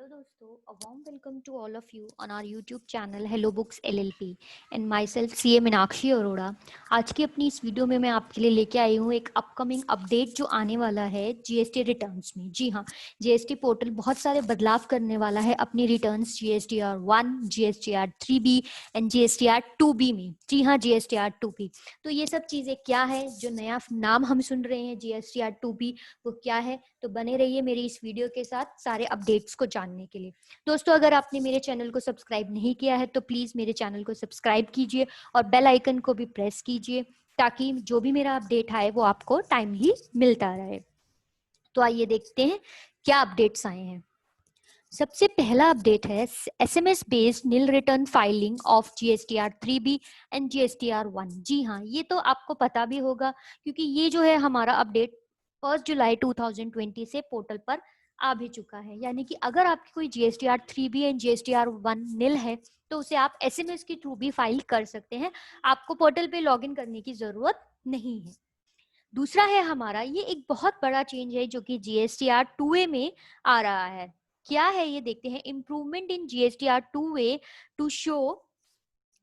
Hello दोस्तों, a warm welcome to all of you on our YouTube channel Hello Books LLP and myself CA Meenakshi Arora. आज की अपनी इस video में मैं आपके लिए लेके आई हूँ एक अपकमिंग अपडेट जो आने वाला है जीएसटी रिटर्न्स में। जी हाँ, जीएसटी पोर्टल बहुत सारे बदलाव करने वाला है अपनी returns GSTR 1, GSTR 3B and GSTR 2B में। जी हाँ, GSTR 2B। तो ये सब चीज़ें क्या है, जो नया नाम हम सुन रहे हैं GSTR 2B, वो क्या है? तो बने रहिए मेरी इस वीडियो के साथ सारे अपडेट्स को जानने के लिए। दोस्तों, अगर आपने मेरे चैनल को सब्सक्राइब नहीं किया है तो प्लीज मेरे चैनल को सब्सक्राइब कीजिए और बेल आइकन को भी प्रेस कीजिए ताकि जो भी मेरा अपडेट आए वो आपको टाइमली मिलता रहे। तो आइए देखते हैं क्या अपडेट्स आए हैं। सबसे पहला अपडेट है SMS based nil return filing of GSTR 3B and GSTR 1। जी हाँ, ये तो आपको पता भी होगा क्योंकि ये जो है हमारा अपडेट 1 जुलाई 2020 से पोर्टल पर आ भी चुका है। यानी कि अगर आपकी कोई GSTR 3B एंड GSTR 1 नील है तो उसे आप SMS के थ्रू भी फाइल कर सकते हैं, आपको पोर्टल पे लॉगिन करने की जरूरत नहीं है। दूसरा है हमारा ये एक बहुत बड़ा चेंज है जो कि GSTR 2A में आ रहा है। क्या है ये देखते हैं। Improvement in GSTR 2A to show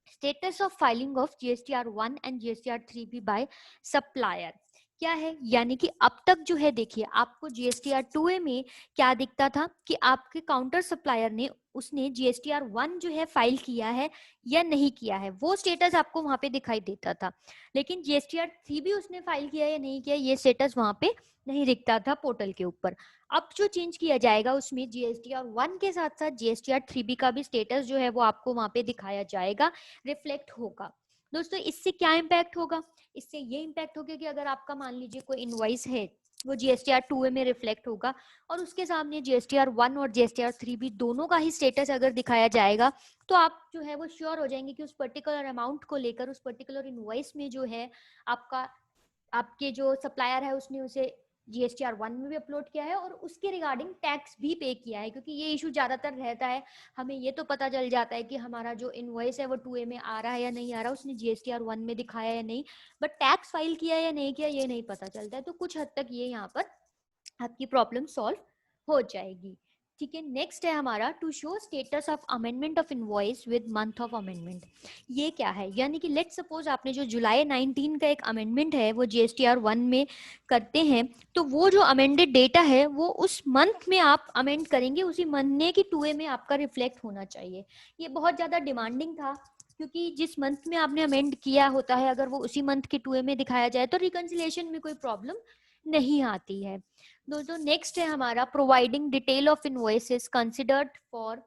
status of filing of GSTR 1 and GSTR 3B by supplier. क्या है, यानी कि अब तक जो है देखिए आपको GSTR 2A में क्या दिखता था कि आपके काउंटर सप्लायर ने उसने GSTR 1 जो है फाइल किया है या नहीं किया है, वो स्टेटस आपको वहां पे दिखाई देता था। लेकिन GSTR 3B उसने फाइल किया या नहीं किया, ये स्टेटस वहां पे नहीं दिखता था पोर्टल के ऊपर। अब जो चेंज किया जाएगा उसमें GSTR 1 के साथ साथ GSTR 3B का भी स्टेटस जो है वो आपको वहां पे दिखाया जाएगा, रिफ्लेक्ट होगा। दोस्तों, इससे क्या इम्पैक्ट होगा? इससे ये इम्पैक्ट होगा कि अगर आपका मान लीजिए कोई इनवॉइस है वो GSTR 2A में रिफ्लेक्ट होगा और उसके सामने GSTR 1 और GSTR 3B दोनों का ही स्टेटस अगर दिखाया जाएगा तो आप जो है वो श्योर हो जाएंगे कि उस पर्टिकुलर अमाउंट को लेकर उस पर्टिकुलर इनवॉइस में जो है आपका आपके जो सप्लायर है उसने उसे GSTR 1 में भी अपलोड किया है और उसके रिगार्डिंग टैक्स भी पे किया है। क्योंकि ये इशू ज्यादातर रहता है, हमें ये तो पता चल जाता है कि हमारा जो इनवॉइस है वो 2A में आ रहा है या नहीं आ रहा, उसने GSTR 1 में दिखाया या नहीं, बट टैक्स फाइल किया या नहीं किया ये नहीं पता चलता है। तो कुछ हद तक ये यहाँ पर आपकी प्रॉब्लम सॉल्व हो जाएगी। ठीक है, नेक्स्ट है हमारा to show status of amendment of invoice with month of amendment. ये क्या है, यानी कि लेट सपोज आपने जो जुलाई 19 का एक अमेंडमेंट है वो GSTR 1 में करते हैं, तो वो जो अमेंडेड डेटा है वो उस मंथ में आप अमेंड करेंगे, उसी महीने की 2A में आपका रिफ्लेक्ट होना चाहिए। ये बहुत ज्यादा डिमांडिंग था क्योंकि जिस मंथ में आपने अमेंड किया होता है अगर वो उसी मंथ के 2A में दिखाया जाए तो रिकंसिलिएशन में कोई प्रॉब्लम नहीं आती है। दोस्तों, नेक्स्ट है हमारा providing detail of invoices considered for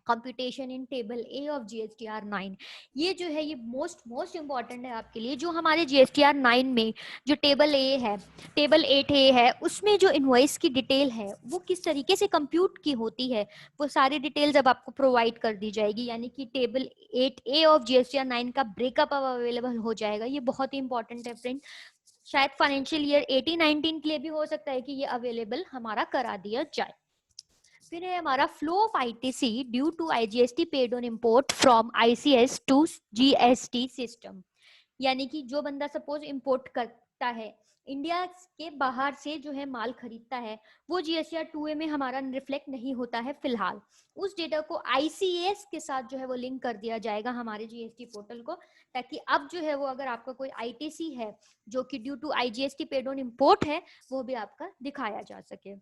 computation in table A of GSTR 9। ये जो है ये मोस्ट इंपॉर्टेंट है आपके लिए। जो हमारे GSTR 9 में जो टेबल ए है, टेबल 8A है, उसमें जो इनवॉइस की डिटेल है वो किस तरीके से कंप्यूट की होती है वो सारी डिटेल्स अब आपको प्रोवाइड कर दी जाएगी। यानी कि टेबल 8A ऑफ GSTR 9 का ब्रेकअप अब अवेलेबल हो जाएगा। ये बहुत ही इंपॉर्टेंट है फ्रेंड, शायद फाइनेंशियल ईयर 18-19 के लिए भी हो सकता है कि ये अवेलेबल हमारा करा दिया जाए। फिर है हमारा flow of ITC due to IGST paid on import from ICS to GST system. यानी कि जो बंदा सपोज इम्पोर्ट करता है इंडिया के बाहर से जो है माल खरीदता है वो GSTR 2A में हमारा रिफ्लेक्ट नहीं होता है फिलहाल। उस डेटा को ICS के साथ जो है वो लिंक कर दिया जाएगा हमारे GST पोर्टल को, ताकि अब जो है वो अगर आपका कोई ITC है जो कि due to IGST paid on import है वो भी आपका दिखाया जा सके।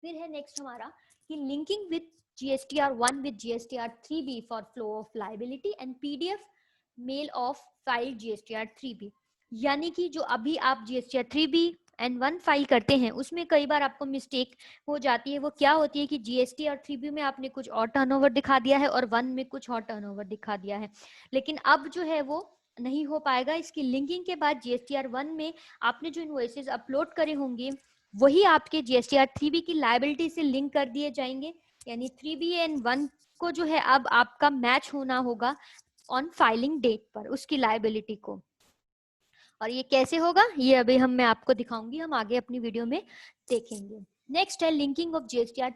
फिर है नेक्स्ट हमारा कि linking with GSTR 1 with GSTR 3B for flow of liability and PDF mail of file GSTR 3B। यानी कि जो अभी आप GSTR 3B एंड 1 फाइल करते हैं उसमें कई बार आपको मिस्टेक हो जाती है। वो क्या होती है कि GST और 3B में आपने कुछ और टर्नओवर दिखा दिया है और 1 में कुछ और टर्नओवर दिखा दिया है, लेकिन अब जो है वो नहीं हो पाएगा। इसकी लिंकिंग के बाद GSTR 1 में आपने जो इनवॉइसेस अपलोड करे होंगे वही आपके GSTR 3B की लाइबिलिटी से लिंक कर दिए जाएंगे। यानी 3B एंड 1 को जो है अब आपका मैच होना होगा ऑन फाइलिंग डेट पर उसकी लाइबिलिटी को। और ये कैसे होगा ये अभी मैं आपको दिखाऊंगी, हम आगे अपनी वीडियो में देखेंगे। नेक्स्ट है linking of GSTR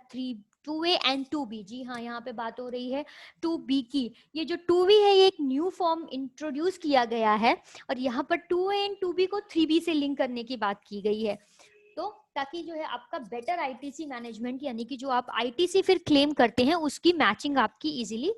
2A and 2B। जी हाँ, यहाँ पे बात हो रही है 2B की। ये जो 2B है ये एक न्यू फॉर्म इंट्रोड्यूस किया गया है और यहाँ पर 2A एंड 2B को 3B से लिंक करने की बात की गई है। तो ताकि जो है आपका बेटर आईटीसी मैनेजमेंट यानी कि जो आप आईटीसी फिर क्लेम करते हैं उसकी मैचिंग आपकी इजीली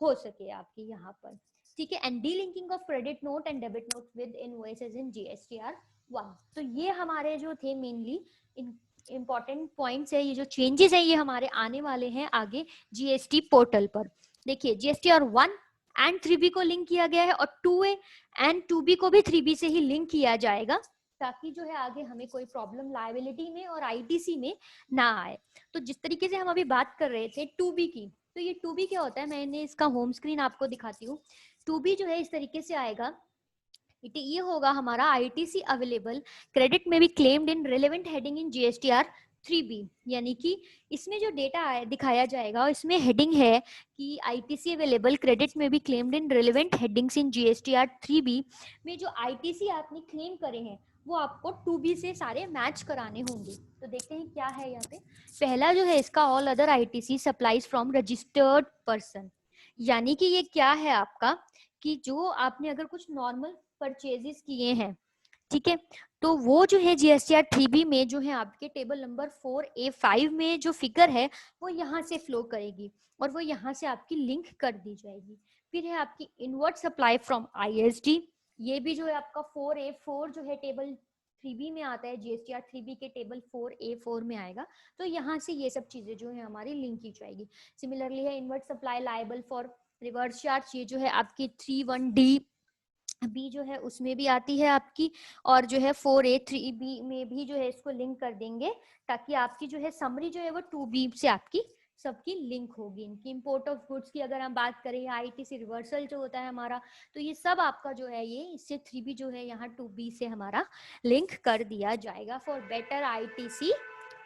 हो सके आपकी यहाँ पर, ठीक है। And D linking of credit note and debit note with invoices in GSTR 1। तो ये हमारे जो थे मेनली इंपॉर्टेंट पॉइंट्स है, ये जो चेंजेस है ये हमारे आने वाले हैं आगे जीएसटी पोर्टल पर। देखिए जीएसटीआर 1 एंड 3B को लिंक किया गया है और 2A एंड 2B को भी 3B से ही लिंक किया जाएगा ताकि जो है आगे हमें कोई प्रॉब्लम लायबिलिटी में और आईटीसी में ना आए। तो जिस तरीके से हम अभी बात कर रहे थे 2B की, तो ये 2B क्या होता है, मैंने इसका होम स्क्रीन आपको दिखाती हूँ। 2B जो है इस तरीके से आएगा, ये होगा हमारा आईटीसी अवेलेबल क्रेडिट में भी क्लेम्ड इन रिलेवेंट हेडिंग इन जीएसटीआर 3B, यानी कि इसमें जो डेटा दिखाया जाएगा इसमें हेडिंग है कि आईटीसी अवेलेबल क्रेडिट में भी क्लेम्ड इन रिलेवेंट हेडिंग्स इन जीएसटीआर 3B में जो आईटीसी आपने क्लेम करे हैं वो आपको 2B से सारे मैच कराने होंगे। तो देखते हैं क्या है यहाँ पे। पहला जो है इसका all other ITC supplies from registered person, यानी कि ये क्या है आपका कि जो आपने अगर कुछ नॉर्मल परचेजेस किए हैं, ठीक है, तो वो जो है जीएसटीआर 3B में जो है आपके टेबल नंबर 4A5 में जो फिगर है वो यहाँ से फ्लो करेगी और वो यहाँ से आपकी लिंक कर दी जाएगी। फिर है आपकी इनवर्ड सप्लाई फ्रॉम आईएसडी, ये भी जो है आपका 4A4 जो है टेबल 3B में आता है, जीएसटीआर 3B के टेबल 4A4 में आएगा। तो यहाँ से ये सब चीजें जो है हमारी लिंक की जाएगी। सिमिलरली है inward supply liable for reverse charge, ये जो है आपकी 31D बी जो है उसमें भी आती है आपकी, और जो है 4A3B में भी जो है इसको लिंक कर देंगे ताकि आपकी जो है समरी जो है वो 2B से आपकी सबकी लिंक होगी। इनकी इंपोर्ट ऑफ गुड्स की अगर हम बात करें, आईटीसी रिवर्सल जो होता है हमारा, तो ये सब आपका जो है ये इससे 3B जो है यहाँ 2B से हमारा लिंक कर दिया जाएगा फॉर बेटर आईटीसी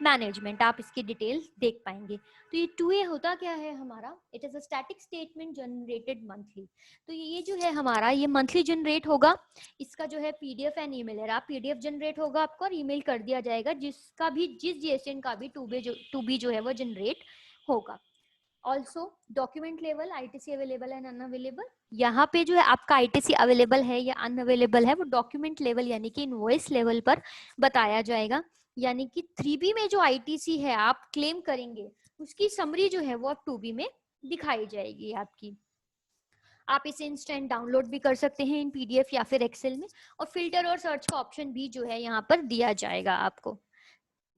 मैनेजमेंट। आप इसकी डिटेल देख पाएंगे। तो ये 2A होता क्या है हमारा, it is a static statement generated monthly. तो ये जो है हमारा ये मंथली जनरेट होगा, इसका जो है पीडीएफ एंड ईमेल है, आप पीडीएफ जनरेट होगा आपको और ईमेल कर दिया जाएगा, जिसका भी जिस जीएसटीएन का भी 2B जो है वो जनरेट होगा। Also document level ITC available and unavailable, यहाँ पे जो है आपका आईटीसी अवेलेबल है या अनअवेलेबल है वो डॉक्यूमेंट लेवल यानी कि इनवॉइस लेवल पर बताया जाएगा। यानी कि 3B में जो आईटीसी है आप क्लेम करेंगे उसकी समरी जो है वो अब 2B में दिखाई जाएगी आपकी। आप इसे इंस्टेंट डाउनलोड भी कर सकते हैं इन पीडीएफ या फिर एक्सेल में, और फिल्टर और सर्च का ऑप्शन भी जो है यहाँ पर दिया जाएगा आपको।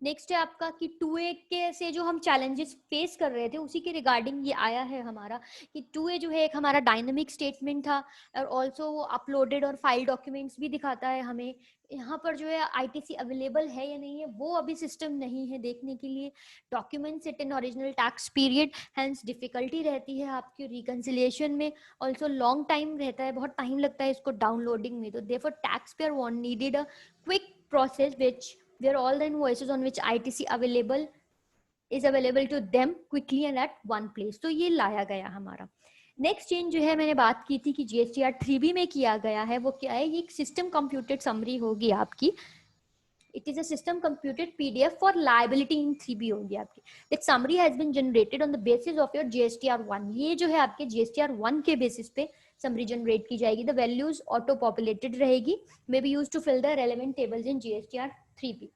नेक्स्ट है आपका कि 2A के से जो हम चैलेंजेस फेस कर रहे थे उसी के रिगार्डिंग ये आया है हमारा कि 2A जो है एक हमारा डायनेमिक स्टेटमेंट था और ऑल्सो वो अपलोडेड और फाइल डॉक्यूमेंट्स भी दिखाता है हमें। यहाँ पर जो है आईटीसी अवेलेबल है या नहीं है वो अभी सिस्टम नहीं है देखने के लिए। Document sit in original tax period, hence difficulty रहती है आपकी रिकंसिलिएशन में। ऑल्सो लॉन्ग टाइम रहता है, बहुत टाइम लगता है इसको डाउनलोडिंग में। तो therefore tax payer want needed a quick process which where all the invoices on which ITC available is available to them quickly and at one place। तो ये लाया गया हमारा। नेक्स्ट चेंज जो है मैंने बात की थी कि जीएसटीआर 3B में किया गया है, वो क्या है, ये एक सिस्टम कंप्यूटेड समरी होगी आपकी। It is a system computed PDF for liability in 3B होगी आपकी। That summary has been generated on the basis of your GSTR 1। ये जो है आपके GSTR 1 के बेसिस पे समरी जनरेट की जाएगी। द वैल्यूज ऑटो पॉपुलेटेड रहेगी, may be use to fill the relevant tables in GSTR 3B।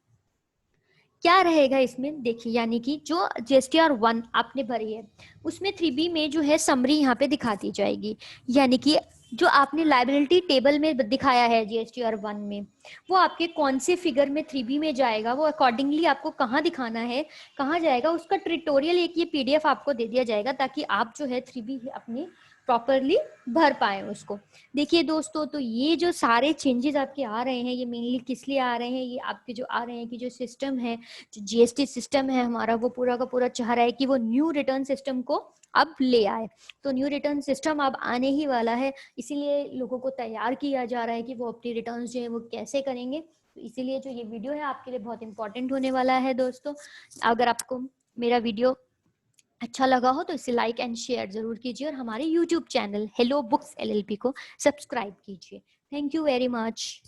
क्या रहेगा इसमें देखिए, यानी कि जो GSTR 1 आपने भरी है उसमें 3B में जो है समरी यहाँ पे दिखा दी जाएगी। यानी कि जो आपने लायबिलिटी टेबल में दिखाया है GSTR 1 में वो आपके कौन से फिगर में 3B में जाएगा, वो अकॉर्डिंगली आपको कहाँ दिखाना है, कहाँ जाएगा, उसका ट्यूटोरियल एक ये PDF आपको दे दिया जाएगा ताकि आप जो है 3B अपनी प्रॉपरली भर पाए उसको। देखिए दोस्तों, तो ये जो सारे चेंजेस आपके आ रहे हैं ये मेनली किस लिए आ रहे हैं, ये आपके जो आ रहे हैं कि जो सिस्टम है, जो जीएसटी सिस्टम है हमारा, वो पूरा का पूरा चाह रहा है कि वो न्यू रिटर्न सिस्टम को अब ले आए। तो न्यू रिटर्न सिस्टम अब आने ही वाला है, इसीलिए लोगों को तैयार किया जा रहा है कि वो अपनी रिटर्न्स जो है वो कैसे करेंगे। तो इसीलिए जो ये वीडियो है आपके लिए बहुत इंपॉर्टेंट होने वाला है दोस्तों। अगर आपको मेरा वीडियो अच्छा लगा हो तो इसे लाइक एंड शेयर जरूर कीजिए और हमारे YouTube channel hello books LLP को सब्सक्राइब कीजिए। Thank you very much.